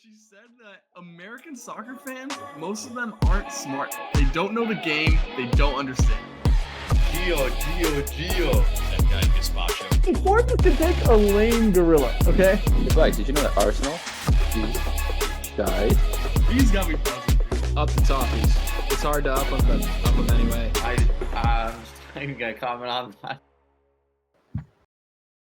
She said that American soccer fans, most of them aren't smart. They don't know the game. They don't understand. Gio. That guy Gazpacho. Sports can take a lame gorilla, okay? Advice, did you know that Arsenal is shy? He's got me buzzing. Up the talkies. It's hard to up them anyway. I'm not even gonna comment on that.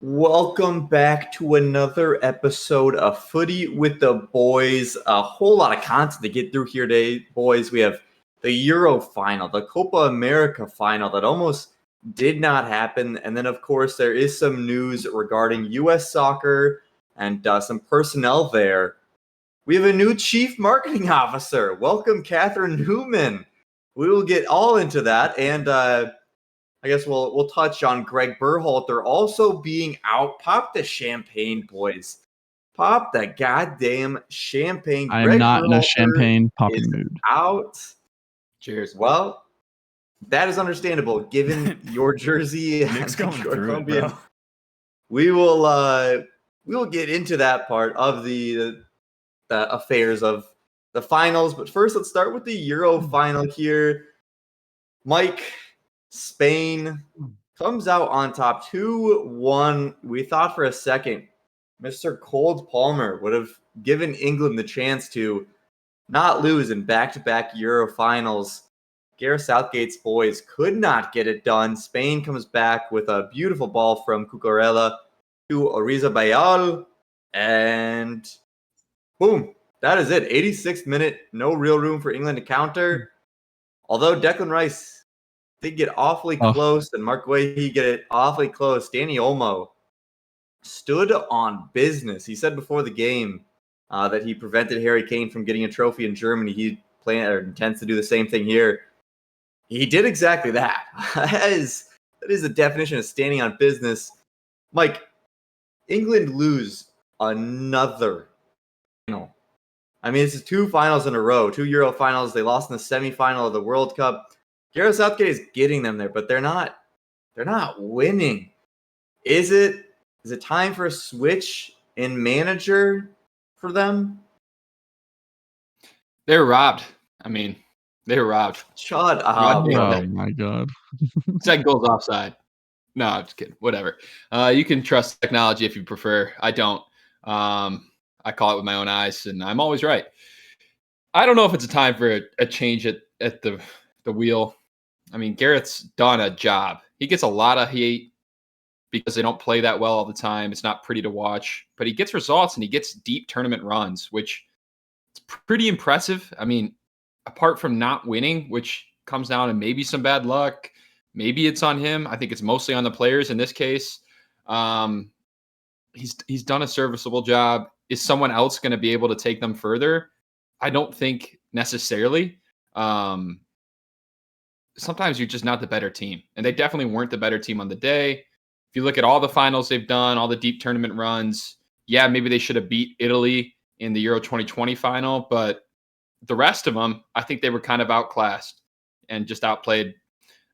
Welcome back to another episode of Footy with the Boys. A whole lot of content to get through here today, boys. We have the Euro final, the Copa America final that almost did not happen. And then, of course, there is some news regarding U.S. soccer and some personnel there. We have a new chief marketing officer. Welcome, Catherine Newman. We will get all into that. And I guess we'll touch on Gregg Berhalter also being out. Pop the champagne, boys. Pop the goddamn champagne. I am Gregg not in a Berhalter champagne popping is mood. out. Cheers. Well, that is understandable given your jersey. Nick's and going your through it, Colombian. bro. We will get into that part of the affairs of the finals. But first, let's start with the Euro final here. Mike, Spain comes out on top 2-1. We thought for a second Mr. Cold Palmer would have given England the chance to not lose in back-to-back Euro finals. Gareth Southgate's boys could not get it done. Spain comes back with a beautiful ball from Cucurella to Orizabal, and boom, that is it. 86th minute, no real room for England to counter. Although Declan Rice did get awfully close, and Mark Guehi get it awfully close. Danny Olmo stood on business. He said before the game that he prevented Harry Kane from getting a trophy in Germany. He intends to do the same thing here. He did exactly that. That is the definition of standing on business. Mike, England lose another final. I mean, this is two finals in a row, two Euro finals. They lost in the semifinal of the World Cup. Gareth Southgate is getting them there, but they're not winning. Is it time for a switch in manager for them? They were robbed. I mean, they were robbed. Shut up. Oh my god. Second goal's offside. No, I'm just kidding. Whatever. You can trust technology if you prefer. I don't. I call it with my own eyes, and I'm always right. I don't know if it's a time for a change at the wheel. I mean, Garrett's done a job. He gets a lot of hate because they don't play that well all the time. It's not pretty to watch, but he gets results and he gets deep tournament runs, which is pretty impressive. I mean, apart from not winning, which comes down to maybe some bad luck, maybe it's on him. I think it's mostly on the players in this case. He's done a serviceable job. Is someone else going to be able to take them further? I don't think necessarily. Sometimes you're just not the better team. And they definitely weren't the better team on the day. If you look at all the finals they've done, all the deep tournament runs, yeah, maybe they should have beat Italy in the Euro 2020 final. But the rest of them, I think they were kind of outclassed and just outplayed.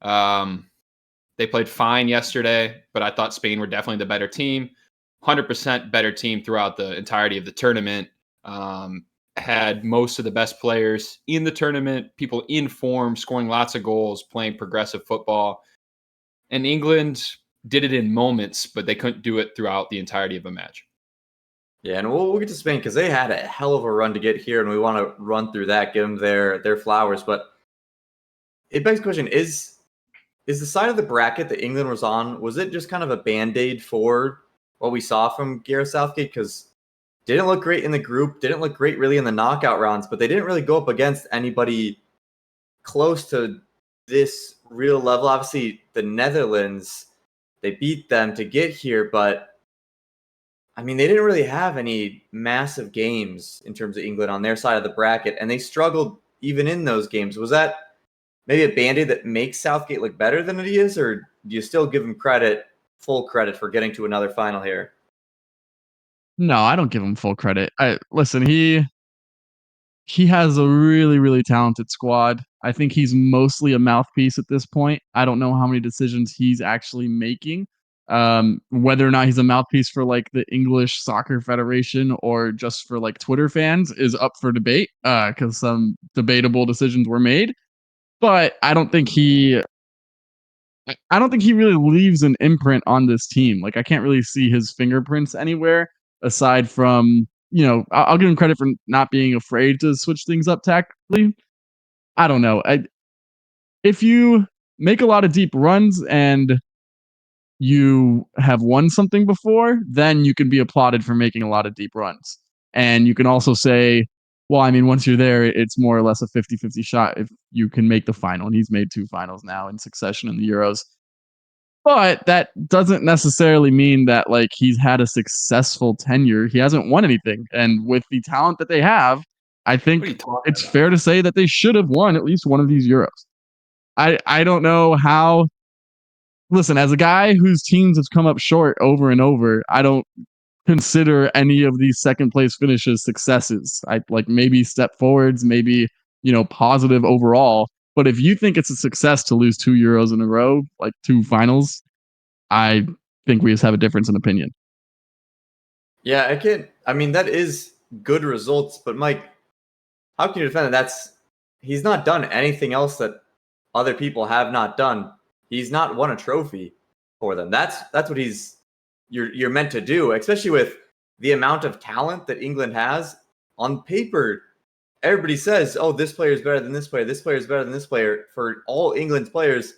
They played fine yesterday, but I thought Spain were definitely the better team. 100% better team throughout the entirety of the tournament. Had most of the best players in the tournament, people in form, scoring lots of goals, playing progressive football. And England did it in moments, but they couldn't do it throughout the entirety of a match. Yeah, and we'll get to Spain because they had a hell of a run to get here, and we want to run through that, give them their flowers. But it begs the question, is the side of the bracket that England was on, was it just kind of a Band-Aid for what we saw from Gareth Southgate? Because didn't look great in the group, didn't look great really in the knockout rounds, but they didn't really go up against anybody close to this real level. Obviously, the Netherlands, they beat them to get here, but I mean, they didn't really have any massive games in terms of England on their side of the bracket, and they struggled even in those games. Was that maybe a Band-Aid that makes Southgate look better than he is, or do you still give him full credit for getting to another final here? No, I don't give him full credit. Listen, he has a really, really talented squad. I think he's mostly a mouthpiece at this point. I don't know how many decisions he's actually making, Whether or not he's a mouthpiece for like the English Soccer Federation or just for like Twitter fans is up for debate because some debatable decisions were made. But I don't think he really leaves an imprint on this team. Like I can't really see his fingerprints anywhere aside from, I'll give him credit for not being afraid to switch things up tactically. I don't know. If you make a lot of deep runs and you have won something before, then you can be applauded for making a lot of deep runs. And you can also say, well, I mean, once you're there, it's more or less a 50-50 shot if you can make the final. And he's made 2 finals now in succession in the Euros. But that doesn't necessarily mean that like he's had a successful tenure. He hasn't won anything. And with the talent that they have, I think it's fair to say that they should have won at least one of these Euros. I don't know how. Listen, as a guy whose teams have come up short over and over, I don't consider any of these second place finishes successes. I like maybe step forwards, maybe, positive overall. But if you think it's a success to lose 2 Euros in a row, like 2 finals, I think we just have a difference in opinion. Yeah, that is good results, but Mike, how can you defend that? He's not done anything else that other people have not done. He's not won a trophy for them. That's what you're meant to do, especially with the amount of talent that England has on paper. Everybody says, "Oh, this player is better than this player. This player is better than this player." For all England's players,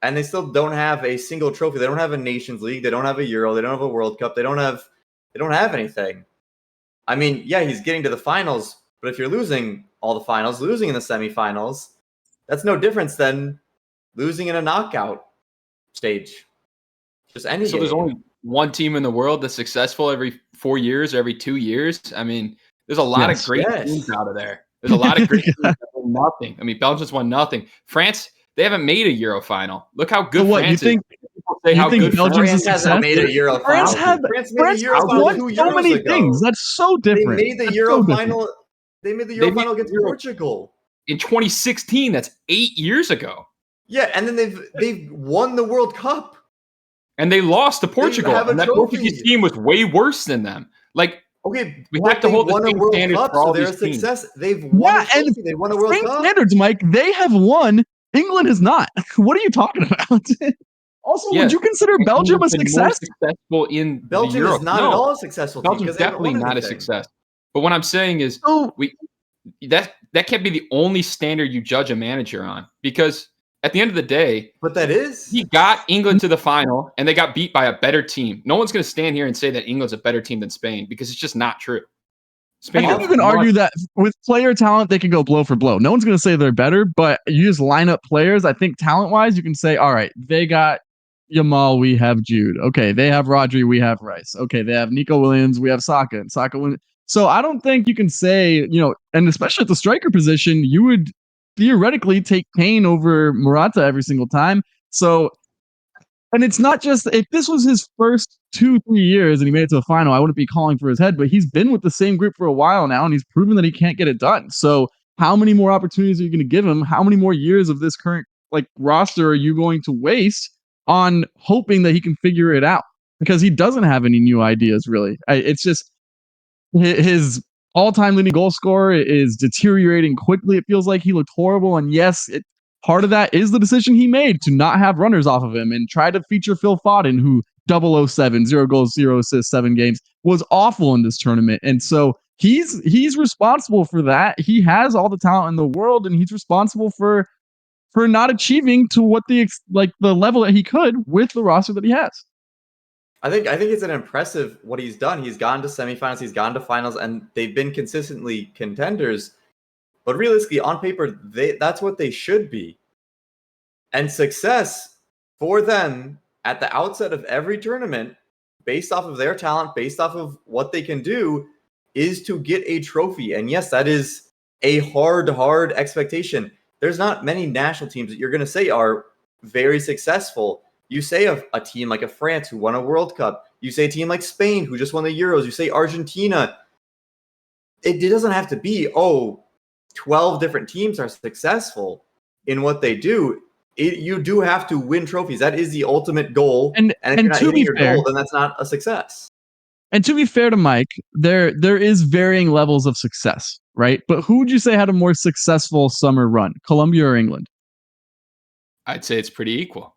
and they still don't have a single trophy. They don't have a Nations League. They don't have a Euro. They don't have a World Cup. They don't have anything. I mean, yeah, he's getting to the finals, but if you're losing all the finals, losing in the semifinals, that's no difference than losing in a knockout stage. Just any So game. there's only one team in the world that's successful every 4 years or every 2 years. I mean, there's a lot of great teams out of there. There's a lot of great teams that won nothing. I mean, Belgium's won nothing. France, they haven't made a Euro final. Look how good France is. You think Belgium's a success? Hasn't made a Euro France final. France won so many things. That's so different. They made the Euro final. They made the Euro final against Portugal in 2016. That's 8 years ago. Yeah, and then they've won the World Cup. And they lost to Portugal. And that Portuguese team was way worse than them. Like, okay, we have to hold the same standards for all these teams. Success. They've won they won a World Cup. Standards, Mike. They have won. England has not. What are you talking about? Also, would you consider Belgium a success? Successful in Belgium is not at all successful. Belgium's definitely not a success. But what I'm saying is, that can't be the only standard you judge a manager on, because at the end of the day, but that is, he got England to the final and they got beat by a better team. No one's going to stand here and say that England's a better team than Spain, because it's just not true. Spain, I think you can argue that with player talent, they can go blow for blow. No one's going to say they're better, but you just line up players. I think talent-wise, you can say, all right, they got Yamal, we have Jude. Okay, they have Rodri, we have Rice. Okay, they have Nico Williams, we have Saka, and Saka wins. So I don't think you can say, and especially at the striker position, you would theoretically take Kane over Morata every single time. So, and it's not just, if this was his first 2-3 years and he made it to the final, I wouldn't be calling for his head, but he's been with the same group for a while now and he's proven that he can't get it done. So how many more opportunities are you going to give him? How many more years of this current roster are you going to waste on hoping that he can figure it out? Because he doesn't have any new ideas, really. It's just his all-time leading goal scorer is deteriorating quickly. It feels like he looked horrible. And yes, part of that is the decision he made to not have runners off of him and try to feature Phil Foden, who 007, 0 goals, 0 assists, 7 games, was awful in this tournament. And so he's responsible for that. He has all the talent in the world, and he's responsible for not achieving to what the level that he could with the roster that he has. I think it's an impressive what he's done. He's gone to semifinals, he's gone to finals, and they've been consistently contenders. But realistically, on paper, that's what they should be. And success for them at the outset of every tournament, based off of their talent, based off of what they can do, is to get a trophy. And yes, that is a hard expectation. There's not many national teams that you're going to say are very successful. You say a team like a France who won a World Cup. You say a team like Spain who just won the Euros. You say Argentina. It doesn't have to be, 12 different teams are successful in what they do. you do have to win trophies. That is the ultimate goal. And if you're not to hitting be your fair, goal, then that's not a success. And to be fair to Mike, there is varying levels of success, right? But who would you say had a more successful summer run, Colombia or England? I'd say it's pretty equal.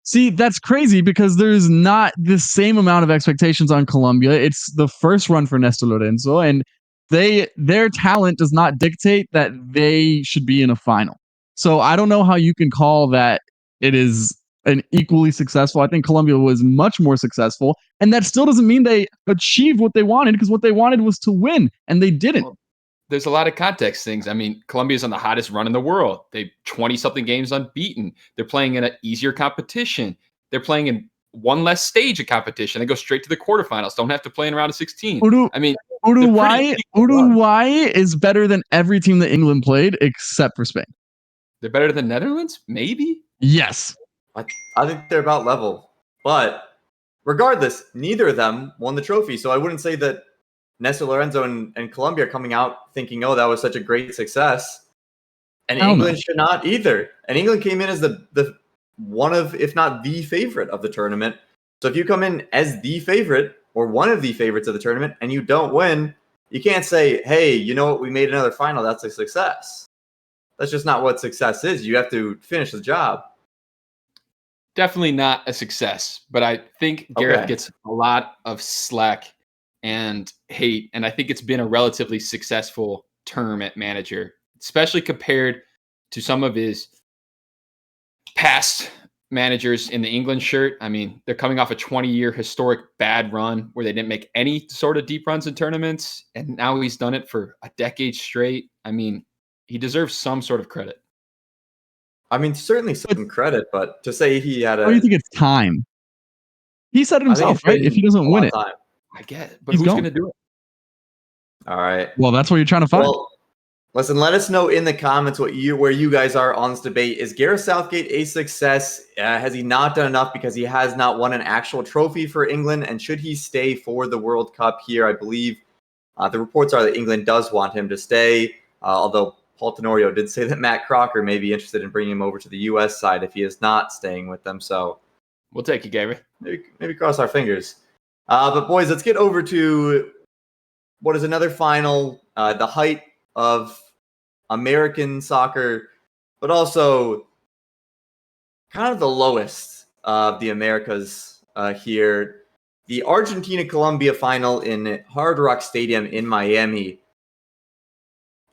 See, that's crazy because there's not the same amount of expectations on Colombia. It's the first run for Néstor Lorenzo, and their talent does not dictate that they should be in a final. So I don't know how you can call that it is an equally successful. I think Colombia was much more successful, and that still doesn't mean they achieved what they wanted, because what they wanted was to win, and they didn't. Well, there's a lot of context things. I mean, Colombia's on the hottest run in the world. They 20-something games unbeaten. They're playing in an easier competition. They're playing in one less stage of competition. They go straight to the quarterfinals. Don't have to play in a round of 16. I mean, Uruguay is better than every team that England played except for Spain. They're better than Netherlands? Maybe? Yes. I think they're about level. But regardless, neither of them won the trophy. So I wouldn't say that Néstor Lorenzo and Colombia are coming out thinking, oh, that was such a great success. And England should not either. And England came in as the one of, if not the favorite of the tournament. So if you come in as the favorite or one of the favorites of the tournament and you don't win, you can't say, hey, you know what, we made another final. That's a success. That's just not what success is. You have to finish the job. Definitely not a success, but I think Gareth gets a lot of slack and hate, and I think it's been a relatively successful term at manager, especially compared to some of his past managers in the England shirt. I mean, they're coming off a 20-year historic bad run where they didn't make any sort of deep runs in tournaments, and now he's done it for a decade straight. I mean, he deserves some sort of credit. I mean, certainly some credit, but to say he had a... Or do you think it's time? He said it himself, right? If he doesn't win it. I get it, but who's going to do it? All right. Well, that's what you're trying to find. Well, listen, let us know in the comments where you guys are on this debate. Is Gareth Southgate a success? Has he not done enough because he has not won an actual trophy for England? And should he stay for the World Cup here? I believe the reports are that England does want him to stay, although Paul Tenorio did say that Matt Crocker may be interested in bringing him over to the U.S. side if he is not staying with them. So we'll take you, Gabriel. Maybe cross our fingers. But boys, let's get over to what is another final, the height of American soccer, but also kind of the lowest of the Americas here. The Argentina-Colombia final in Hard Rock Stadium in Miami.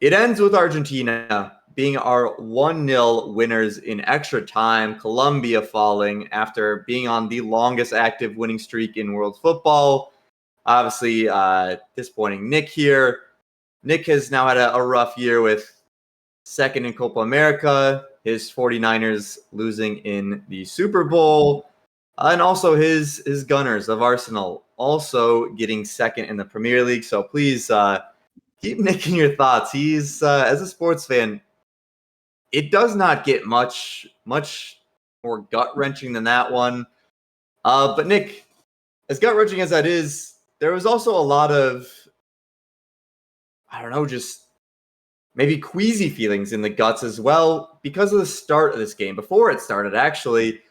It ends with Argentina being our 1-0 winners in extra time. Colombia falling after being on the longest active winning streak in world football. Obviously, disappointing Nick here. Nick has now had a rough year with second in Copa America, his 49ers losing in the Super Bowl, and also his Gunners of Arsenal also getting second in the Premier League. So please keep Nick in your thoughts. He's, as a sports fan, it does not get much more gut-wrenching than that one. But Nick, as gut-wrenching as that is, there was also a lot of, I don't know, just maybe queasy feelings in the guts as well because of the start of this game. Before it started, actually,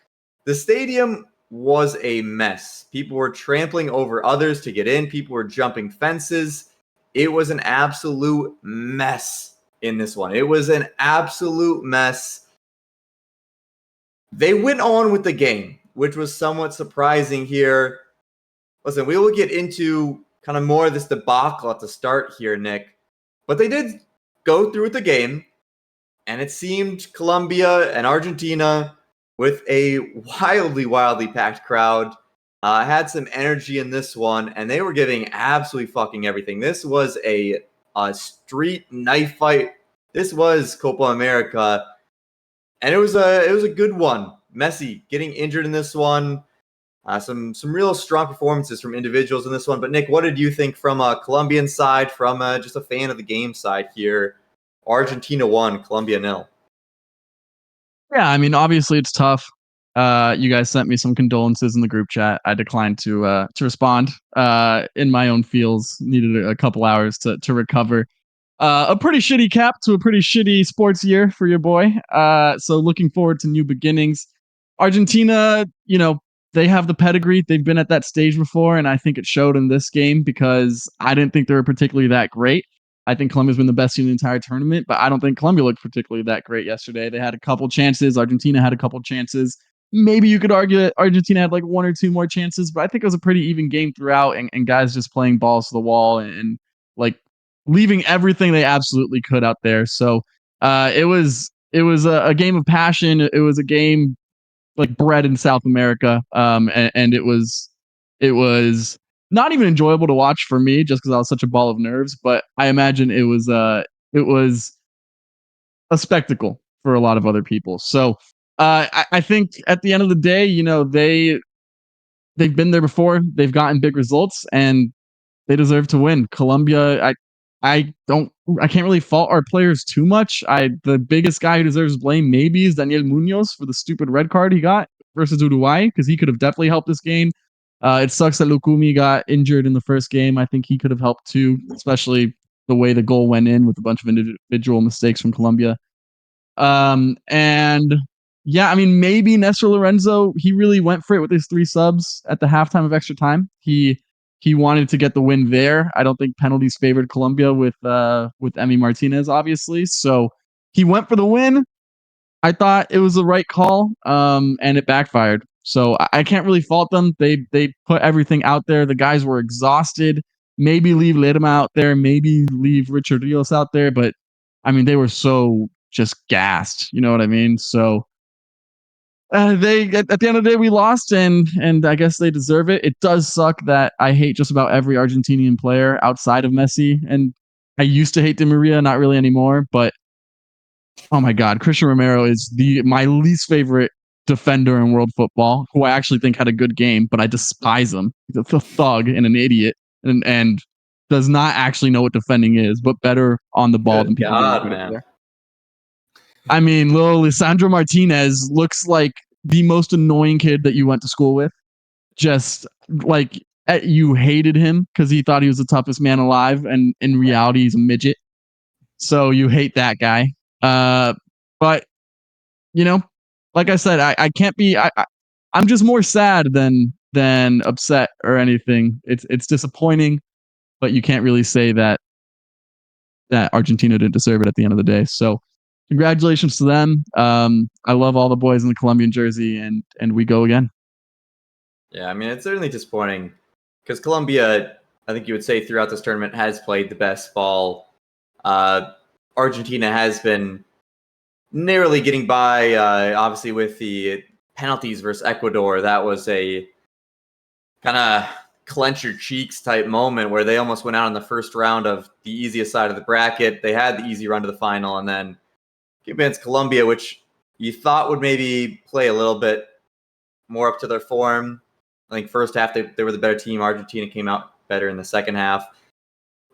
the stadium was a mess. People were trampling over others to get in. People were jumping fences. It was an absolute mess in this one. It was an absolute mess. They went on with the game, which was somewhat surprising here. Listen, we will get into kind of more of this debacle at the start here, Nick. But they did go through with the game, and it seemed Colombia and Argentina, with a wildly packed crowd, had some energy in this one, and they were giving absolutely fucking everything. This was a street knife fight. This was Copa America, and it was a good one. Messi getting injured in this one. Some real strong performances from individuals in this one. But Nick, what did you think from a Colombian side, from just a fan of the game side here? Argentina 1, Colombia 0. Yeah, I mean, obviously it's tough. You guys sent me some condolences in the group chat. I declined to respond. In my own feels, needed a couple hours to recover. A pretty shitty cap to a pretty shitty sports year for your boy. So looking forward to new beginnings. Argentina, they have the pedigree. They've been at that stage before, and I think it showed in this game because I didn't think they were particularly that great. I think Colombia's been the best team in the entire tournament, but I don't think Colombia looked particularly that great yesterday. They had a couple chances. Argentina had a couple chances. Maybe you could argue that Argentina had like one or two more chances, but I think it was a pretty even game throughout, and guys just playing balls to the wall and like leaving everything they absolutely could out there. So it was a game of passion. It was a game like bred in South America, and it was not even enjoyable to watch for me just because I was such a ball of nerves. But I imagine it was a spectacle for a lot of other people. So I think at the end of the day, they've been there before. They've gotten big results, and they deserve to win. Colombia, I can't really fault our players too much. The biggest guy who deserves blame maybe is Daniel Munoz for the stupid red card he got versus Uruguay because he could have definitely helped this game. It sucks that Lukumi got injured in the first game. I think he could have helped too, especially the way the goal went in with a bunch of individual mistakes from Colombia. And yeah, I mean, maybe Nestor Lorenzo, he really went for it with his 3 subs at the halftime of extra time. He wanted to get the win there. I don't think penalties favored Colombia with Emi Martinez, obviously. So he went for the win. I thought it was the right call, and it backfired. So I can't really fault them. They put everything out there. The guys were exhausted. Maybe leave Lerma out there. Maybe leave Richard Rios out there. But I mean, they were so just gassed. You know what I mean? So they at the end of the day we lost, and I guess they deserve it. It does suck that I hate just about every Argentinian player outside of Messi, and I used to hate Di Maria, not really anymore. But oh my God, Christian Romero is my least favorite defender in world football, who I actually think had a good game, but I despise him. He's a thug and an idiot, and does not actually know what defending is, but better on the ball than people give him credit for. I mean, little Lisandro Martinez looks like the most annoying kid that you went to school with. Just like you hated him because he thought he was the toughest man alive, and in reality, he's a midget. So you hate that guy. But like I said, I can't be. I'm just more sad than upset or anything. It's disappointing, but you can't really say that Argentina didn't deserve it at the end of the day. So congratulations to them. I love all the boys in the Colombian jersey, and we go again. Yeah, I mean, it's certainly disappointing because Colombia, I think you would say throughout this tournament, has played the best ball. Argentina has been narrowly getting by, obviously, with the penalties versus Ecuador. That was a kind of clench your cheeks type moment where they almost went out in the first round of the easiest side of the bracket. They had the easy run to the final, and then against Colombia, which you thought would maybe play a little bit more up to their form. I think first half they were the better team. Argentina came out better in the second half.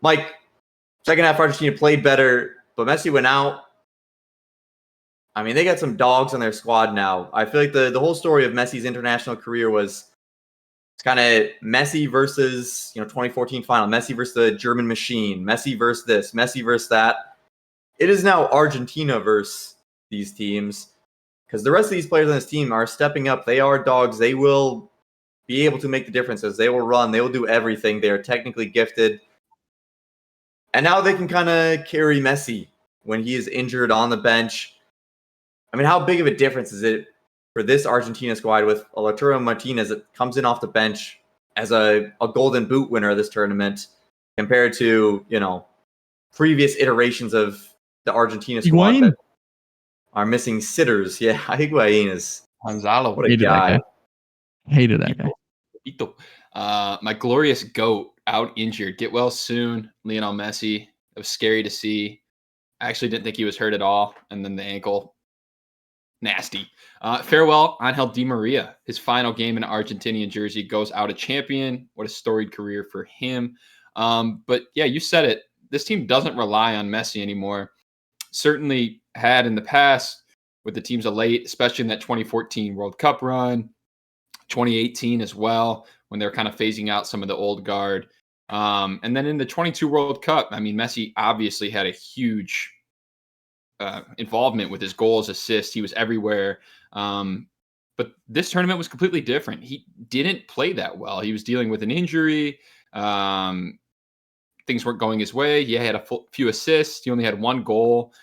Mike, second half Argentina played better, but Messi went out. I mean, they got some dogs on their squad now. I feel like the whole story of Messi's international career was kind of Messi versus 2014 final, Messi versus the German machine, Messi versus this, Messi versus that. It is now Argentina versus these teams because the rest of these players on this team are stepping up. They are dogs. They will be able to make the differences. They will run. They will do everything. They are technically gifted. And now they can kind of carry Messi when he is injured on the bench. I mean, how big of a difference is it for this Argentina squad with Lautaro Martinez that comes in off the bench as a golden boot winner of this tournament compared to, previous iterations of the Argentina squad Higuain that are missing sitters. Yeah, Higuain is Gonzalo. what a guy. Hated that guy. My glorious GOAT out injured. Get well soon, Lionel Messi. It was scary to see. I actually didn't think he was hurt at all. And then the ankle, nasty. Farewell, Angel Di Maria. His final game in Argentinian jersey goes out a champion. What a storied career for him. But yeah, you said it. This team doesn't rely on Messi anymore. Certainly had in the past with the teams of late, especially in that 2014 World Cup run, 2018 as well, when they're kind of phasing out some of the old guard. And then in the 22 World Cup, I mean, Messi obviously had a huge involvement with his goals, assists. He was everywhere. But this tournament was completely different. He didn't play that well. He was dealing with an injury. Things weren't going his way. He had a few assists. He only had one goal,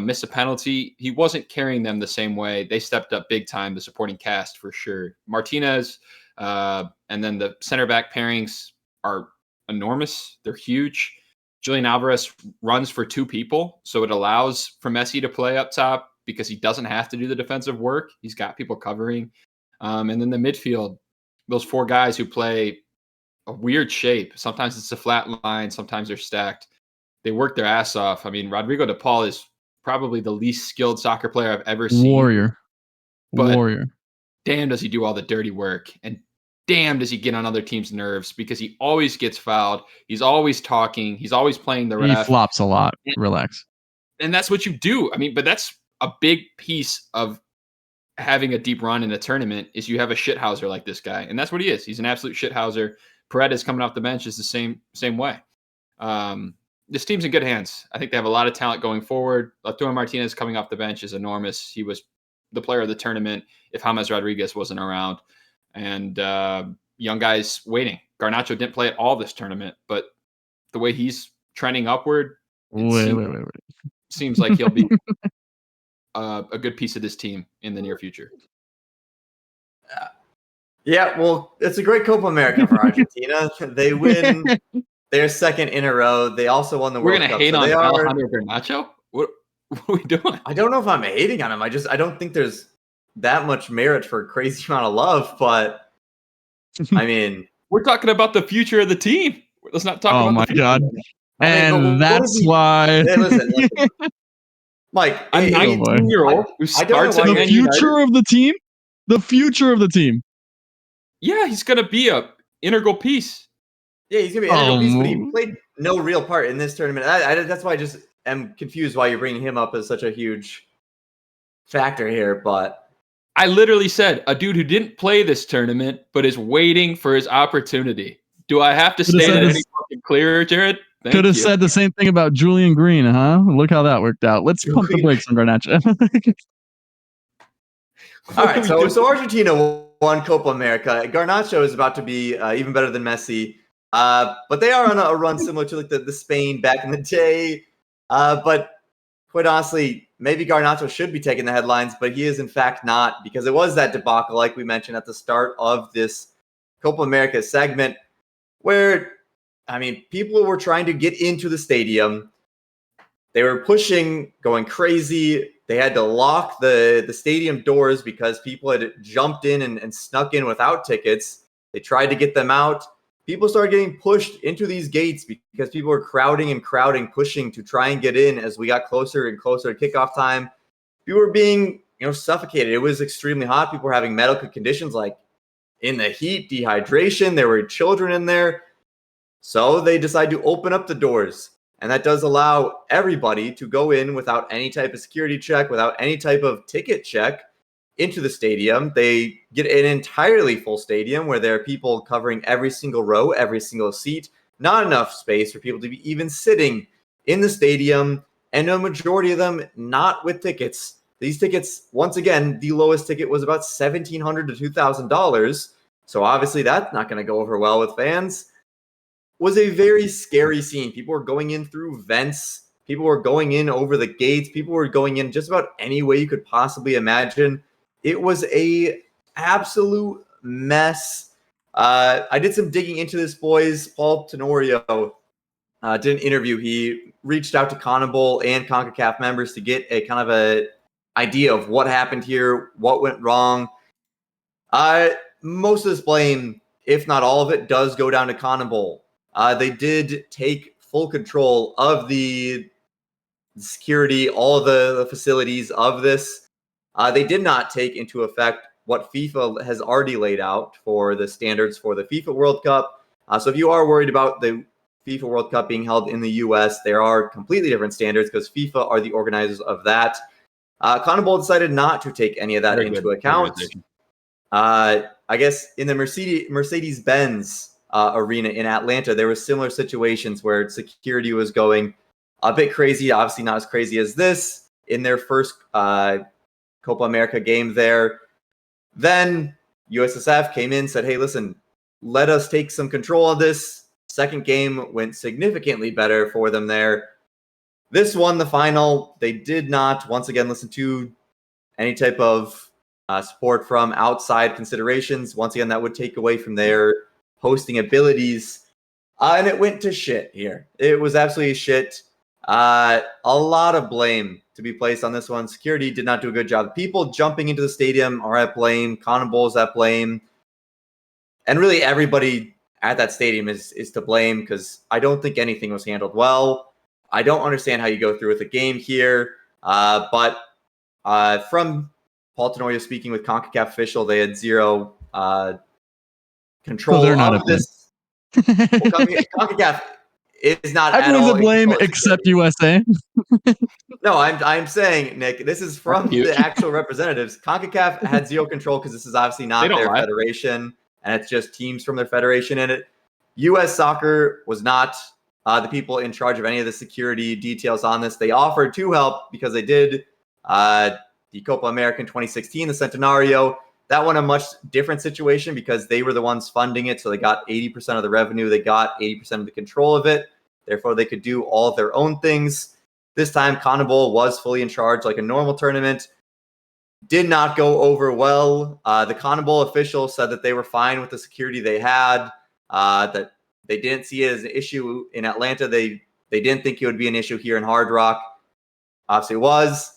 missed a penalty. He wasn't carrying them the same way. They stepped up big time, the supporting cast for sure. Martinez and then the center back pairings are enormous. They're huge. Julian Alvarez runs for two people, so it allows for Messi to play up top because he doesn't have to do the defensive work. He's got people covering. And then the midfield, those four guys who play a weird shape. Sometimes it's a flat line. Sometimes they're stacked. They work their ass off. I mean, Rodrigo de Paul is probably the least skilled soccer player I've ever seen. Warrior. Damn, does he do all the dirty work. And damn, does he get on other teams' nerves because he always gets fouled. He's always talking. He's always playing the ref. He flops a lot. Relax. And that's what you do. I mean, but that's a big piece of having a deep run in a tournament is you have a shithouser like this guy. And that's what he is. He's an absolute shithouser. Paredes coming off the bench is the same way. This team's in good hands. I think they have a lot of talent going forward. Lautaro Martinez coming off the bench is enormous. He was the player of the tournament if James Rodriguez wasn't around. And young guys waiting. Garnacho didn't play at all this tournament, but the way he's trending upward, seems like he'll be a good piece of this team in the near future. Yeah, well, it's a great Copa America for Argentina. They win their second in a row. They also won the World Cup. We're going to hate on Alejandro Garnacho? What are we doing? I don't know if I'm hating on him. I don't think there's that much merit for a crazy amount of love, but I mean, we're talking about the future of the team. Let's not talk about Oh my the future. God. I mean, And that's why listen, Mike, A 19-year-old who starts at why the Man future United. of the team. The future of the team. Yeah, he's going to be a integral piece. Yeah, he's gonna be an integral piece, but he played no real part in this tournament. That's why I just am confused why you're bringing him up as such a huge factor here. But I literally said a dude who didn't play this tournament but is waiting for his opportunity. Do I have to Could've state said it this- any fucking clearer, Jared? Thank Could have you. said the same thing about Julian Green, huh? Look how that worked out. Let's pump the brakes on Garnacho. all right, so Argentina won Copa America. Garnacho is about to be even better than Messi, but they are on a run similar to like the Spain back in the day. But quite honestly, maybe Garnacho should be taking the headlines, but he is in fact not, because it was that debacle, like we mentioned at the start of this Copa America segment, where, I mean, people were trying to get into the stadium. They were pushing, going crazy. They had to lock the stadium doors because people had jumped in and snuck in without tickets. They tried to get them out. People started getting pushed into these gates because people were crowding, pushing to try and get in as we got closer and closer to kickoff time. People were being, suffocated. It was extremely hot. People were having medical conditions like in the heat, dehydration. There were children in there. So they decided to open up the doors. And that does allow everybody to go in without any type of security check, without any type of ticket check into the stadium. They get an entirely full stadium where there are people covering every single row, every single seat, not enough space for people to be even sitting in the stadium, and a majority of them not with tickets. These tickets, once again, the lowest ticket was about $1,700 to $2,000. So obviously that's not going to go over well with fans. Was a very scary scene. People were going in through vents. People were going in over the gates. People were going in just about any way you could possibly imagine. It was a absolute mess. I did some digging into this, boys. Paul Tenorio did an interview. He reached out to CONMEBOL and CONCACAF members to get a kind of a idea of what happened here, what went wrong. Most of this blame, if not all of it, does go down to CONMEBOL. They did take full control of the security, all of the facilities of this. They did not take into effect what FIFA has already laid out for the standards for the FIFA World Cup. So if you are worried about the FIFA World Cup being held in the US, there are completely different standards because FIFA are the organizers of that. CONMEBOL decided not to take any of that into account. I guess in the Mercedes-Benz arena in Atlanta, there were similar situations where security was going a bit crazy. Obviously, not as crazy as this in their first Copa America game there. Then USSF came in, said, hey, listen, let us take some control of this. Second game went significantly better for them there. This won the final. They did not, once again, listen to any type of support from outside considerations. Once again, that would take away from their hosting abilities. And it went to shit here. It was absolutely shit. A lot of blame to be placed on this one. Security did not do a good job. People jumping into the stadium are at blame. CONMEBOL is at blame. And really everybody at that stadium is to blame because I don't think anything was handled well. I don't understand how you go through with a game here. But from Paul Tenorio speaking with CONCACAF official, they had zero control of this. Well, CONCACAF is not Everyone's at all to blame except USA. No, I'm saying, Nick, this is from the actual representatives. CONCACAF had zero control because this is obviously not their federation, and it's just teams from their federation in it. U.S. Soccer was not the people in charge of any of the security details on this. They offered to help because they did the Copa America in 2016, the Centenario. That one a much different situation because they were the ones funding it, so they got 80% of the revenue. They got 80% of the control of it. Therefore, they could do all of their own things. This time, CONMEBOL was fully in charge like a normal tournament. Did not go over well. The CONMEBOL official said that they were fine with the security they had, that they didn't see it as an issue in Atlanta. They didn't think it would be an issue here in Hard Rock. Obviously, it was.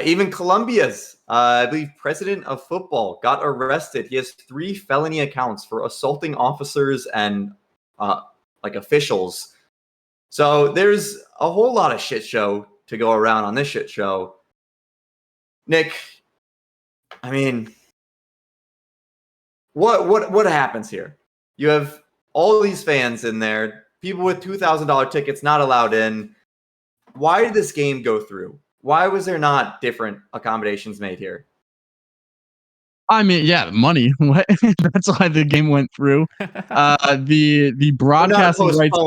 Even Colombia's, I believe, president of football got arrested. He has 3 felony accounts for assaulting officers and officials. So there's a whole lot of shit show to go around on this shit show. Nick, I mean, what happens here? You have all these fans in there, people with $2,000 tickets not allowed in. Why did this game go through? Why was there not different accommodations made here? I mean, yeah, money. That's why the game went through. The broadcasting rights.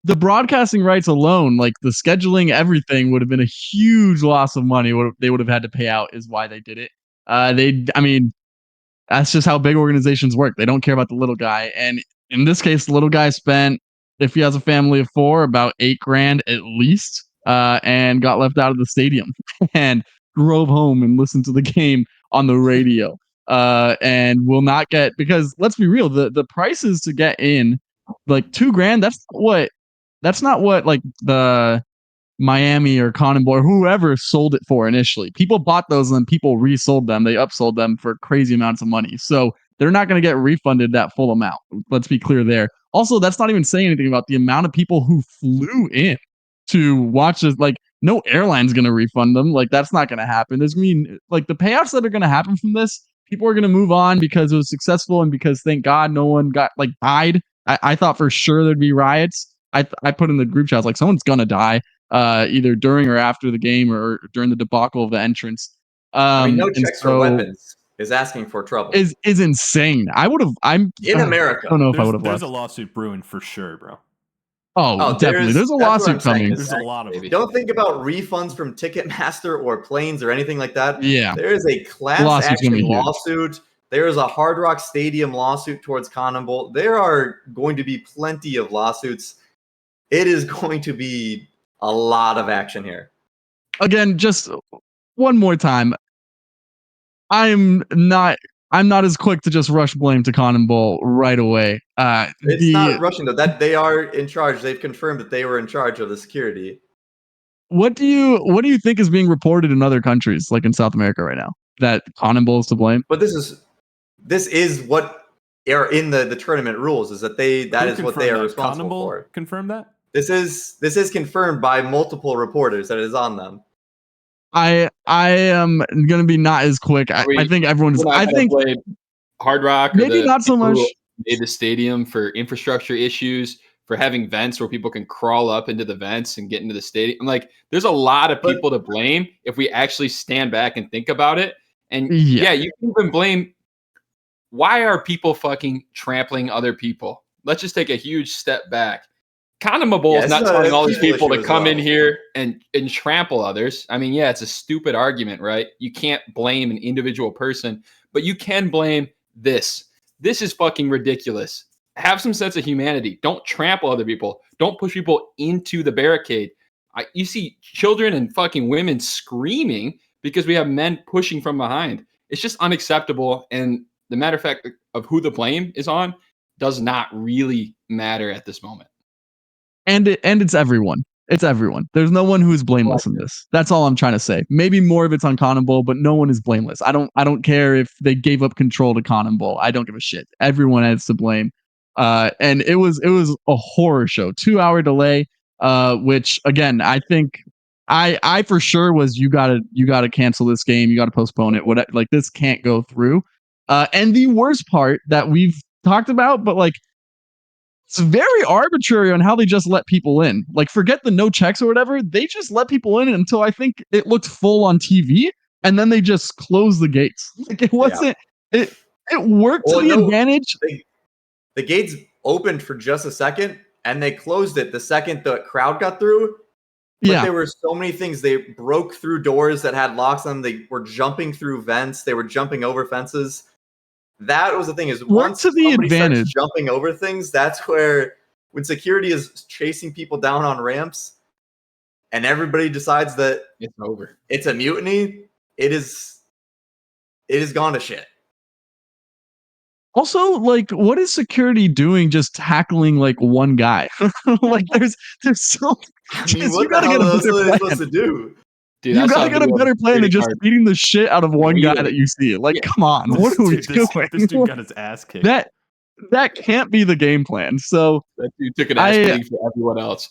The broadcasting rights alone, like the scheduling, everything would have been a huge loss of money. They would have had to pay out is why they did it. I mean, that's just how big organizations work. They don't care about the little guy. And in this case, the little guy spent, if he has a family of 4, about $8,000 at least, and got left out of the stadium and drove home and listened to the game on the radio. And will not get, because let's be real, the prices to get in, like $2,000, that's not what like the Miami or CONMEBOL or whoever sold it for initially. People bought those and then people resold them. They upsold them for crazy amounts of money. So they're not going to get refunded that full amount. Let's be clear there. Also, that's not even saying anything about the amount of people who flew in to watch this. Like, no airline's going to refund them. Like, that's not going to happen. There's like the payouts that are going to happen from this, people are going to move on because it was successful and because thank God no one got like died. I thought for sure there'd be riots. I put in the group chat, like someone's going to die. Either during or after the game or during the debacle of the entrance. I mean, no checks for weapons is asking for trouble. Is insane. I'm in America. I don't know if I would have left. There's a lawsuit brewing for sure, bro. Oh, definitely. There's a lawsuit coming. There's a lot of them. Don't think about refunds from Ticketmaster or planes or anything like that. Yeah. There is a class action lawsuit. There is a Hard Rock Stadium lawsuit towards CONMEBOL. There are going to be plenty of lawsuits. It is going to be a lot of action here. Again, just one more time. I'm not as quick to just rush blame to CONMEBOL right away. It's not rushing though. That they are in charge. They've confirmed that they were in charge of the security. What do you think is being reported in other countries, like in South America right now, that CONMEBOL is to blame? But this is what are in the tournament rules. Is that that is what they are responsible for. Confirm that. This is confirmed by multiple reporters that it is on them. I am gonna be not as quick. I think everyone's. I think Hard Rock maybe not so much. Made the stadium for infrastructure issues, for having vents where people can crawl up into the vents and get into the stadium. Like, there's a lot of people to blame if we actually stand back and think about it. And yeah you can even blame why are people fucking trampling other people? Let's just take a huge step back. CONMEBOL is not telling all these people to come in here and trample others. I mean, yeah, it's a stupid argument, right? You can't blame an individual person, but you can blame this. This is fucking ridiculous. Have some sense of humanity. Don't trample other people. Don't push people into the barricade. You see children and fucking women screaming because we have men pushing from behind. It's just unacceptable. And the matter of fact of who the blame is on does not really matter at this moment. And it's everyone. It's everyone. There's no one who is blameless in this. That's all I'm trying to say. Maybe more of it's on CONMEBOL, but no one is blameless. I don't care if they gave up control to CONMEBOL. I don't give a shit. Everyone has to blame. And it was a horror show. 2-hour delay. Which again, I think I for sure was you gotta cancel this game. You gotta postpone it. What, like, this can't go through. And the worst part that we've talked about, but like, it's very arbitrary on how they just let people in. Like, forget the no checks or whatever. They just let people in until I think it looked full on TV, and then they just closed the gates. Like, it wasn't. Yeah. It worked to the advantage. The gates opened for just a second, and they closed it the second the crowd got through. But there were so many things. They broke through doors that had locks on them. They were jumping through vents. They were jumping over fences. That was the thing, is once somebody starts jumping over things, that's where, when security is chasing people down on ramps and everybody decides that it's over, it's a mutiny, it is gone to shit. Also, like, what is security doing just tackling like one guy? Like, there's so, I mean, what the hell else are they supposed to do? Dude, you gotta get a better plan than just beating the shit out of one guy that you see. Like, come on, what are we doing? This dude got his ass kicked. That can't be the game plan. So that dude took an ass beating for everyone else.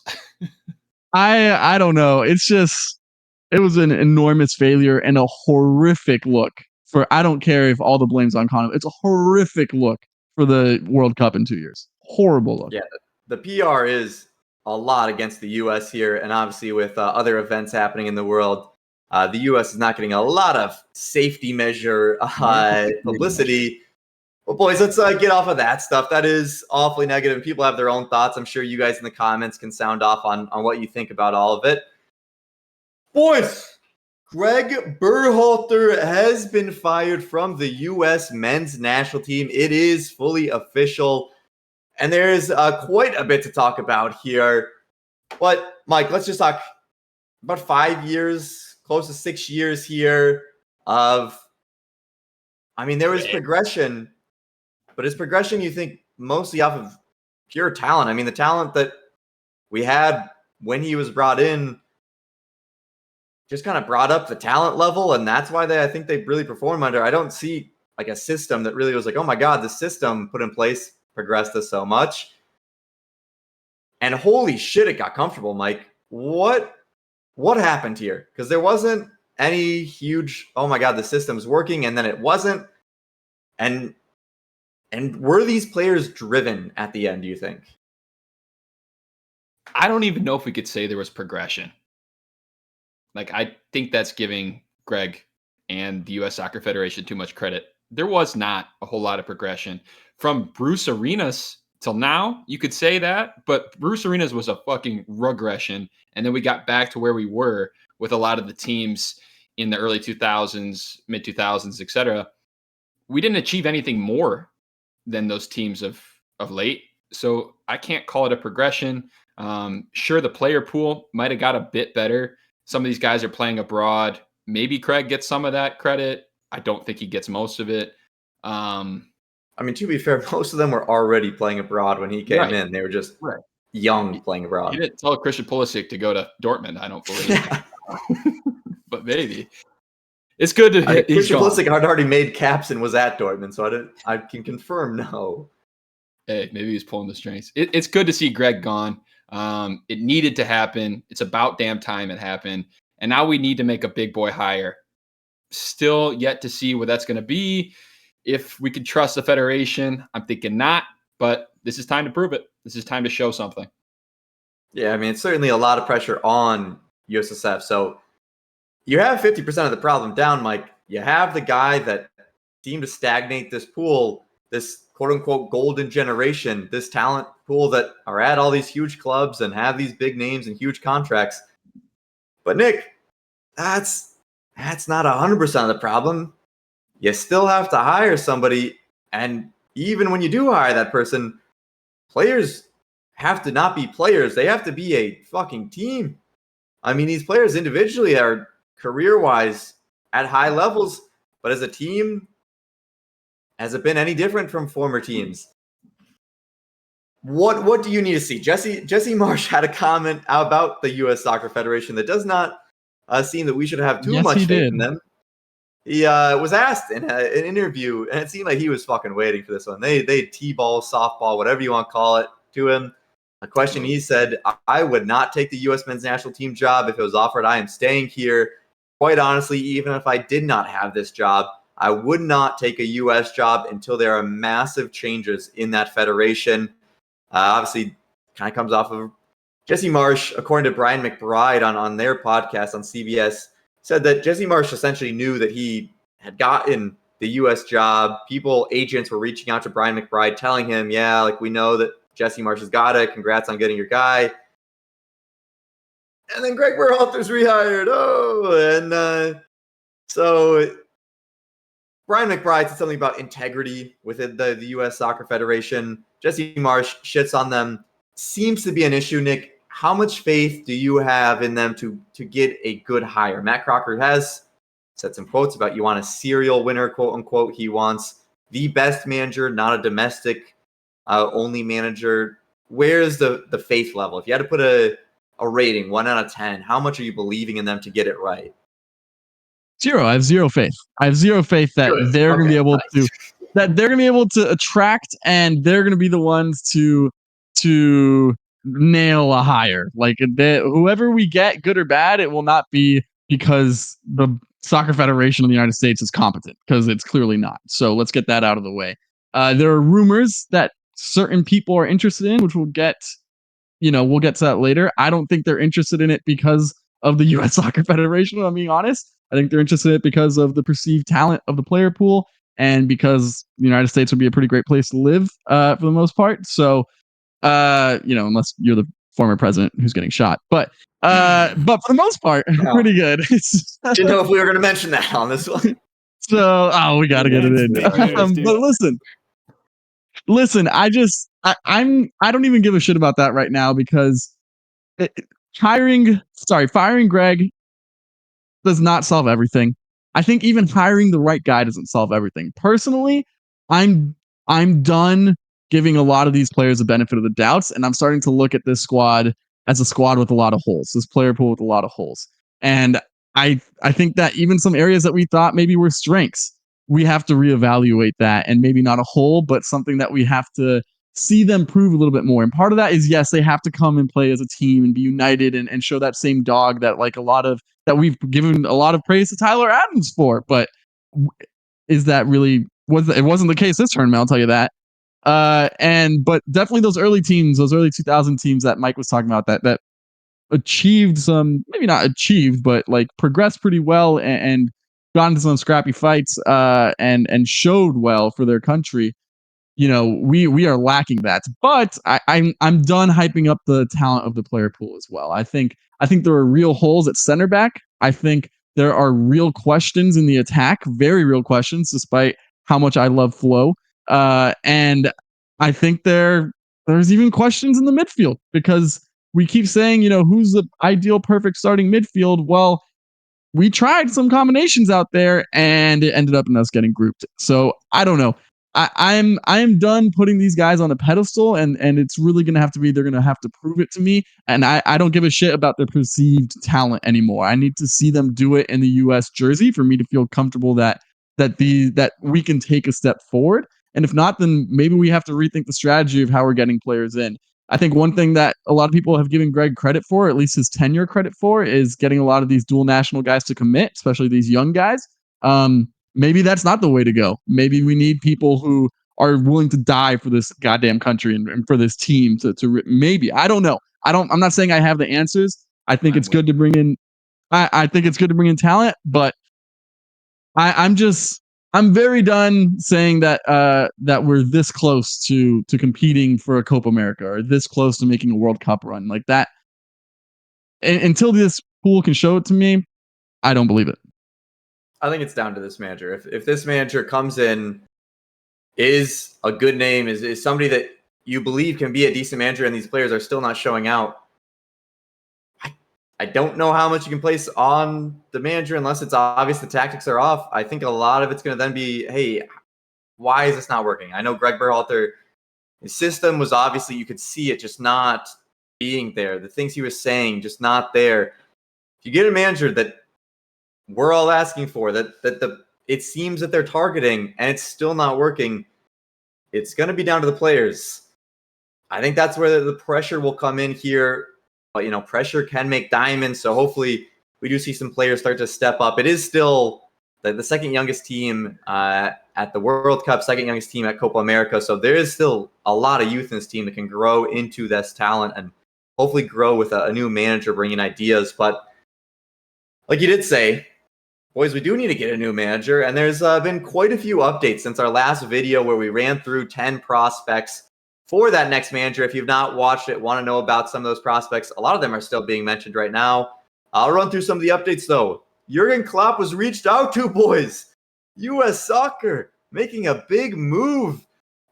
I don't know. It's just, it was an enormous failure and a horrific look for. I don't care if all the blame's on Conor. It's a horrific look for the World Cup in 2 years. Horrible look. Yeah, the PR is a lot against the U.S. here, and obviously with other events happening in the world, the U.S. is not getting a lot of safety measure publicity. Well, boys, let's get off of that stuff. That is awfully negative. People have their own thoughts. I'm sure you guys in the comments can sound off on what you think about all of it. Boys, Gregg Berhalter has been fired from the U.S. men's national team. It is fully official. And there's quite a bit to talk about here. But, Mike, let's just talk about 5 years, close to 6 years here of, I mean, there was progression, but is progression, you think, mostly off of pure talent? I mean, the talent that we had when he was brought in just kind of brought up the talent level, and that's why I think they really perform under. I don't see like a system that really was like, oh my God, the system put in place progressed us so much. And holy shit, it got comfortable, Mike. What happened here? Because there wasn't any huge, oh my God, the system's working, and then it wasn't. And were these players driven at the end, do you think? I don't even know if we could say there was progression. Like, I think that's giving Gregg and the U.S. Soccer Federation too much credit. There was not a whole lot of progression. From Bruce Arenas till now, you could say that, but Bruce Arenas was a fucking regression. And then we got back to where we were with a lot of the teams in the early 2000s, mid 2000s, etc. We didn't achieve anything more than those teams of late. So I can't call it a progression. Sure, the player pool might have got a bit better. Some of these guys are playing abroad. Maybe Craig gets some of that credit. I don't think he gets most of it. I mean, to be fair, most of them were already playing abroad when he came in. They were just young playing abroad. You didn't tell Christian Pulisic to go to Dortmund, I don't believe. But maybe. It's good to hit. Christian Pulisic had already made caps and was at Dortmund, so I can confirm no. Hey, maybe he's pulling the strings. It's good to see Gregg gone. It needed to happen. It's about damn time it happened. And now we need to make a big boy hire. Still yet to see what that's going to be. If we can trust the Federation, I'm thinking not. But this is time to prove it. This is time to show something. Yeah, I mean, it's certainly a lot of pressure on USSF. So you have 50% of the problem down, Mike. You have the guy that seemed to stagnate this pool. this quote unquote golden generation, this talent pool that are at all these huge clubs and have these big names and huge contracts. But Nick, that's not 100% of the problem. You still have to hire somebody, and even when you do hire that person, players have to not be players. They have to be a fucking team. I mean, these players individually are career-wise at high levels, but as a team, has it been any different from former teams? What do you need to see? Jesse Marsh had a comment about the U.S. Soccer Federation that does not seem that we should have too much faith in them. He was asked in an interview, and it seemed like he was fucking waiting for this one. They T-ball, softball, whatever you want to call it, to him. A question, he said, I would not take the U.S. men's national team job if it was offered. I am staying here. Quite honestly, even if I did not have this job, I would not take a U.S. job until there are massive changes in that federation. Obviously, kind of comes off of Jesse Marsh, according to Brian McBride on their podcast on CBS, said that Jesse Marsh essentially knew that he had gotten the U.S. job. Agents were reaching out to Brian McBride, telling him, yeah, like, we know that Jesse Marsh has got it. Congrats on getting your guy. And then Gregg Berhalter's rehired. So Brian McBride said something about integrity within the U.S. Soccer Federation. Jesse Marsh shits on them. Seems to be an issue, Nick. How much faith do you have in them to get a good hire? Matt Crocker has said some quotes about you want a serial winner, quote unquote. He wants the best manager, not a domestic only manager. Where's the faith level? If you had to put a rating, 1 out of 10, how much are you believing in them to get it right? 0. I have zero faith. I have zero faith that they're going to be able to attract, and they're going to be the ones to nail a hire. Like, whoever we get, good or bad, it will not be because the Soccer Federation of the United States is competent, because it's clearly not. So let's get that out of the way. There are rumors that certain people are interested in, which we'll get to that later. I don't think they're interested in it because of the U.S. Soccer Federation, if I'm being honest. I think they're interested in it because of the perceived talent of the player pool, and because the United States would be a pretty great place to live for the most part. So, unless you're the former president who's getting shot. But for the most part, pretty good. Didn't know if we were going to mention that on this one. So, we got to get it in. But listen, I don't even give a shit about that right now, because firing Gregg does not solve everything. I think even hiring the right guy doesn't solve everything. Personally, I'm done giving a lot of these players the benefit of the doubts, and I'm starting to look at this squad as a squad with a lot of holes, this player pool with a lot of holes. And I think that even some areas that we thought maybe were strengths, we have to reevaluate that, and maybe not a hole, but something that we have to see them prove a little bit more. And part of that is, yes, they have to come and play as a team and be united and show that same dog that that we've given a lot of praise to Tyler Adams for. But is that really it wasn't the case this tournament, I'll tell you that. But definitely those early 2000 teams that Mike was talking about that achieved some, maybe not achieved, but like progressed pretty well and got into some scrappy fights and showed well for their country. We are lacking that. But I'm done hyping up the talent of the player pool as well. I think there are real holes at center back. I think there are real questions in the attack, very real questions, despite how much I love Flo. And I think there's even questions in the midfield, because we keep saying, who's the ideal perfect starting midfield? Well, we tried some combinations out there, and it ended up in us getting grouped. So I don't know. I'm done putting these guys on a pedestal, and it's really gonna have to be, they're gonna have to prove it to me. And I don't give a shit about their perceived talent anymore. I need to see them do it in the US jersey for me to feel comfortable that we can take a step forward. And if not, then maybe we have to rethink the strategy of how we're getting players in. I think one thing that a lot of people have given Gregg credit for, at least his tenure credit for, is getting a lot of these dual national guys to commit, especially these young guys. Maybe that's not the way to go. Maybe we need people who are willing to die for this goddamn country and for this team to maybe. I don't know. I'm not saying I have the answers. I think it's good to bring in. I think it's good to bring in talent, but I'm just I'm very done saying that that we're this close to competing for a Copa America or this close to making a World Cup run like that. Until this pool can show it to me, I don't believe it. I think it's down to this manager. If this manager comes in, is a good name, is somebody that you believe can be a decent manager, and these players are still not showing out, I don't know how much you can place on the manager unless it's obvious the tactics are off. I think a lot of it's going to then be, hey, why is this not working? I know Gregg Berhalter, his system was obviously, you could see it just not being there. The things he was saying, just not there. If you get a manager that we're all asking for, it seems that they're targeting and it's still not working, it's going to be down to the players. I think that's where the pressure will come in here. But, pressure can make diamonds. So hopefully we do see some players start to step up. It is still the second youngest team at the World Cup, second youngest team at Copa America. So there is still a lot of youth in this team that can grow into this talent and hopefully grow with a new manager bringing ideas. But like you did say, boys, we do need to get a new manager. And there's been quite a few updates since our last video where we ran through 10 prospects for that next manager. If you've not watched it, want to know about some of those prospects, a lot of them are still being mentioned right now. I'll run through some of the updates, though. Jurgen Klopp was reached out to, boys. U.S. Soccer making a big move,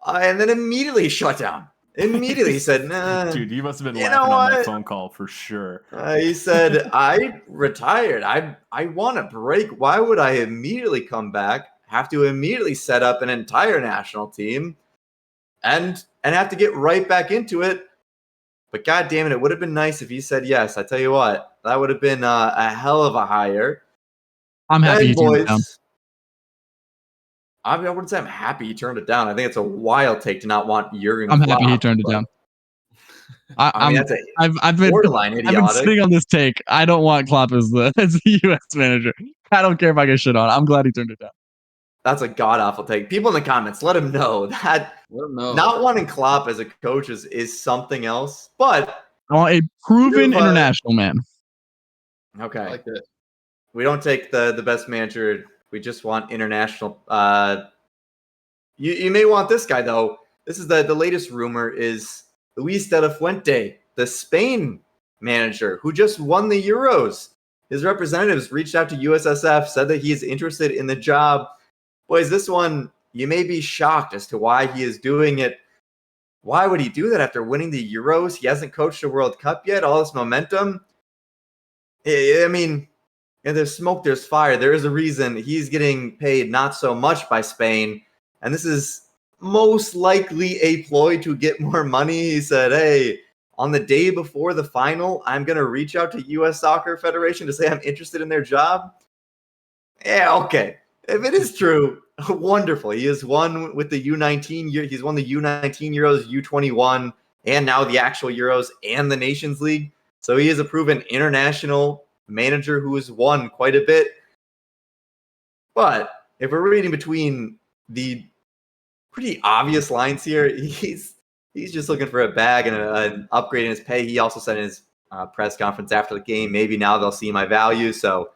and then immediately shut down. Immediately said, nah. Dude, you must have been laughing on that phone call for sure. He said, I retired. I want a break. Why would I immediately come back, have to immediately set up an entire national team, and have to get right back into it? But God damn it would have been nice if he said yes. I tell you what, that would have been a hell of a hire. I'm happy he turned it down. I wouldn't say I'm happy he turned it down. I think it's a wild take to not want Jurgen I'm Klopp, happy he turned it down. I mean, I've been borderline idiotic. I've been sitting on this take. I don't want Klopp as the U.S. manager. I don't care if I get shit on. I'm glad he turned it down. That's a god-awful take. People in the comments, let him know that not wanting Klopp as a coach is something else. But I want a proven international man. Okay. I like that. We don't take the best manager. We just want international. You may want this guy, though. This is the latest rumor is Luis de la Fuente, the Spain manager who just won the Euros. His representatives reached out to USSF, said that he is interested in the job. Boys, this one, you may be shocked as to why he is doing it. Why would he do that after winning the Euros? He hasn't coached a World Cup yet. All this momentum. I mean, there's smoke, there's fire. There is a reason he's getting paid not so much by Spain. And this is most likely a ploy to get more money. He said, hey, on the day before the final, I'm going to reach out to U.S. Soccer Federation to say I'm interested in their job. Yeah, okay. If it is true, wonderful. He has won with the U19. He's won the U19 Euros, U21, and now the actual Euros and the Nations League. So he is a proven international manager who has won quite a bit. But if we're reading between the pretty obvious lines here, he's just looking for a bag and an upgrade in his pay. He also said in his press conference after the game, maybe now they'll see my value. So,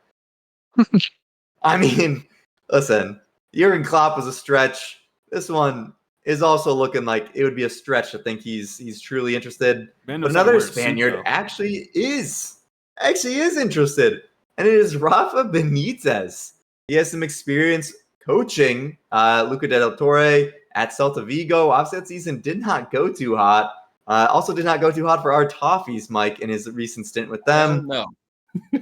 I mean, listen, Jurgen Klopp was a stretch. This one is also looking like it would be a stretch to think he's truly interested. But another Spaniard actually is interested, and it is Rafa Benitez. He has some experience coaching Luca del Torre at Celta Vigo. Obviously, that season did not go too hot. Also did not go too hot for our Toffees, Mike, in his recent stint with them. No.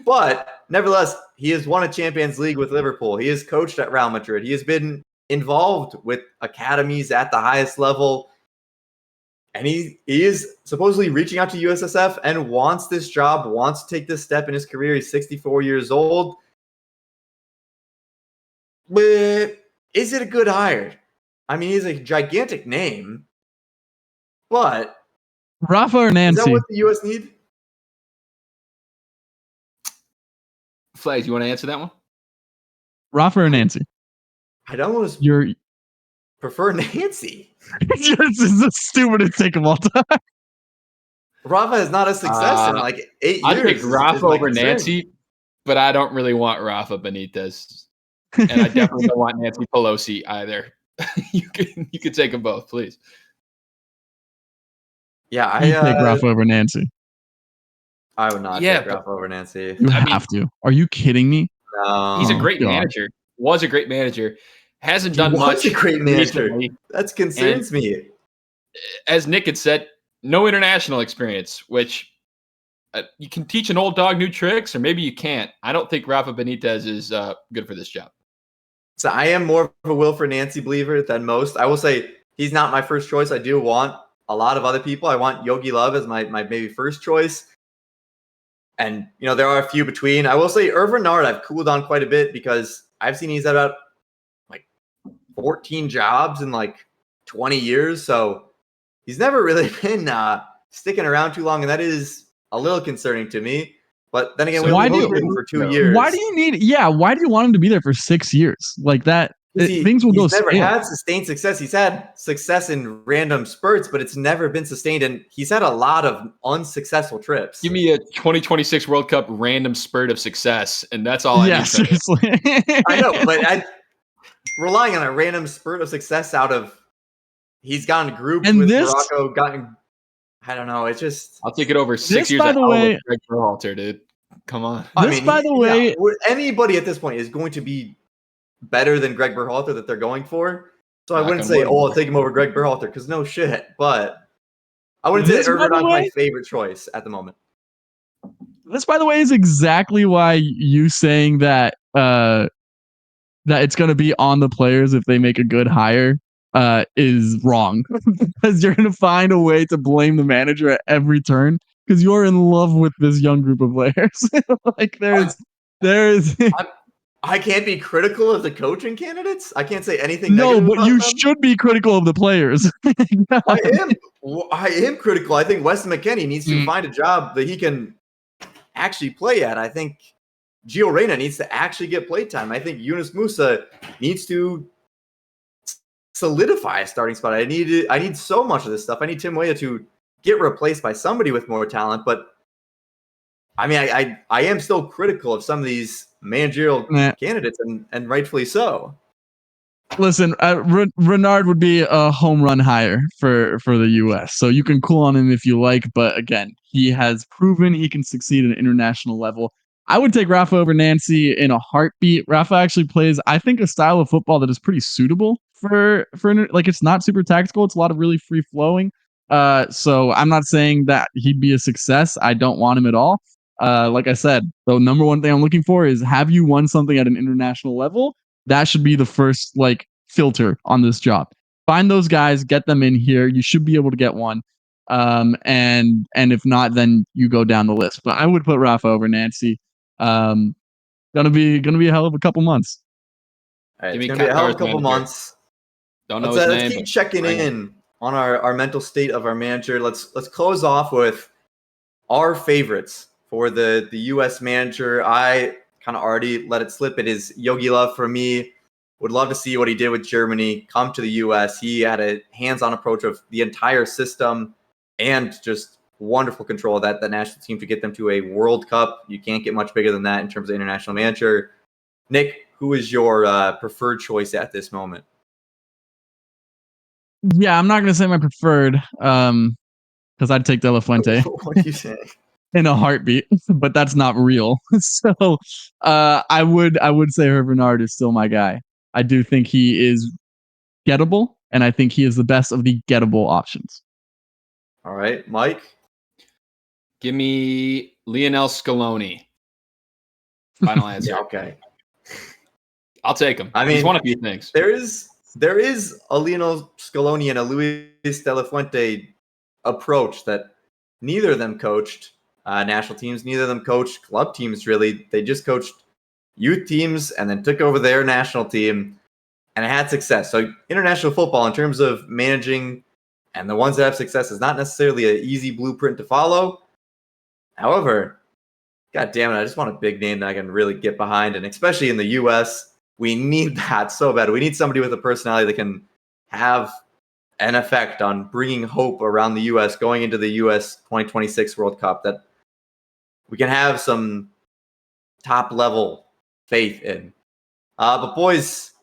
But nevertheless, he has won a Champions League with Liverpool. He has coached at Real Madrid. He has been involved with academies at the highest level. And he is supposedly reaching out to USSF and wants this job, wants to take this step in his career. He's 64 years old. But is it a good hire? I mean, he's a gigantic name. But Rafa or Nancy? Is that what the U.S. need? Flags, you want to answer that one? Rafa or Nancy? I'd almost prefer Nancy. This is the stupidest take of all time. Rafa is not a success in like 8 years. I'd pick Rafa over Nancy, but I don't really want Rafa Benitez. And I definitely don't want Nancy Pelosi either. You can take them both, please. Yeah, You take Rafa over Nancy. I would not take Rafa over Nancy. You have to. Are you kidding me? No. He's a great God. manager. Was a great manager. Hasn't He done was much. a great manager. Recently. That concerns me. As Nick had said, no international experience, which you can teach an old dog new tricks, or maybe you can't. I don't think Rafa Benitez is good for this job. So I am more of a Wilfred Nancy believer than most. I will say he's not my first choice. I do want a lot of other people. I want Yogi Love as my maybe first choice. And, there are a few between. I will say Irvin Nard, I've cooled on quite a bit because I've seen he's had about 14 jobs in 20 years. So he's never really been sticking around too long. And that is a little concerning to me. But then again, Why we do him for 2 years. Why do you want him to be there for 6 years? Like that, things will go He's never stale. had sustained success. He's had success in random spurts, but it's never been sustained. And he's had a lot of unsuccessful trips. Give me a 2026 World Cup random spurt of success, and that's all I need. Seriously. I know, but relying on a random spurt of success out of he's gotten grouped And with this- Morocco, I don't know. It's just I'll take it over 6 This, years. by the way- with Gregg Berhalter, dude. Come on. By the way, anybody at this point is going to be better than Gregg Berhalter that they're going for. So I Knock wouldn't on say, wood. I'll take him over Gregg Berhalter because no shit. But I wouldn't say This, by Irvin the Nard's way- my favorite choice at the moment. This, by the way, is exactly why you saying that that it's going to be on the players if they make a good hire is wrong. Because you're going to find a way to blame the manager at every turn because you're in love with this young group of players. there's I can't be critical of the coaching candidates. I can't say anything no, negative but about you them. should be critical of the players. I am critical. I think Weston McKennie needs to find a job that he can actually play at. I think Gio Reyna needs to actually get play time. I think Yunus Musa needs to solidify a starting spot. I need so much of this stuff. I need Tim Weah to get replaced by somebody with more talent. But I mean, I am still critical of some of these managerial candidates, and rightfully so. Listen, Renard would be a home run hire for the U.S., so you can cool on him if you like. But again, he has proven he can succeed at an international level. I would take Rafa over Nancy in a heartbeat. Rafa actually plays, I think, a style of football that is pretty suitable for it's not super tactical. It's a lot of really free flowing. So I'm not saying that he'd be a success. I don't want him at all. Like I said, the number one thing I'm looking for is, have you won something at an international level? That should be the first filter on this job. Find those guys, get them in here. You should be able to get one. And if not, then you go down the list. But I would put Rafa over Nancy. Gonna be a hell of a couple months. All right, it's gonna be a hell of a couple months. Don't know his name. Let's keep checking in on our mental state of our manager. Let's close off with our favorites for the U.S. manager. I kind of already let it slip. It is Yogi Love for me. Would love to see what he did with Germany come to the U.S. He had a hands-on approach of the entire system and just wonderful control of that national team to get them to a World Cup. You can't get much bigger than that in terms of international manager. Nick, who is your preferred choice at this moment? Yeah, I'm not gonna say my preferred, because I'd take De La Fuente. What are you saying? In a heartbeat, but that's not real. So I would say Herb Renard is still my guy. I do think he is gettable, and I think he is the best of the gettable options. All right, Mike. Give me Lionel Scaloni. Final answer. Yeah, okay. I'll take him. I mean, he's won a few things. There is a Lionel Scaloni and a Luis De La Fuente approach that neither of them coached national teams. Neither of them coached club teams, really. They just coached youth teams and then took over their national team and it had success. So international football, in terms of managing and the ones that have success, is not necessarily an easy blueprint to follow. However, God damn it, I just want a big name that I can really get behind. And especially in the U.S., we need that so bad. We need somebody with a personality that can have an effect on bringing hope around the U.S. going into the U.S. 2026 World Cup, that we can have some top-level faith in. But boys,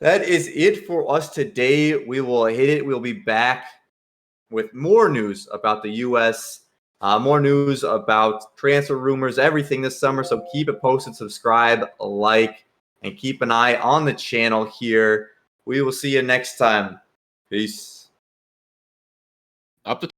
that is it for us today. We will hit it. We'll be back with more news about the U.S., more news about transfer rumors, everything this summer. So keep it posted, subscribe, like, and keep an eye on the channel here. We will see you next time. Peace. Up the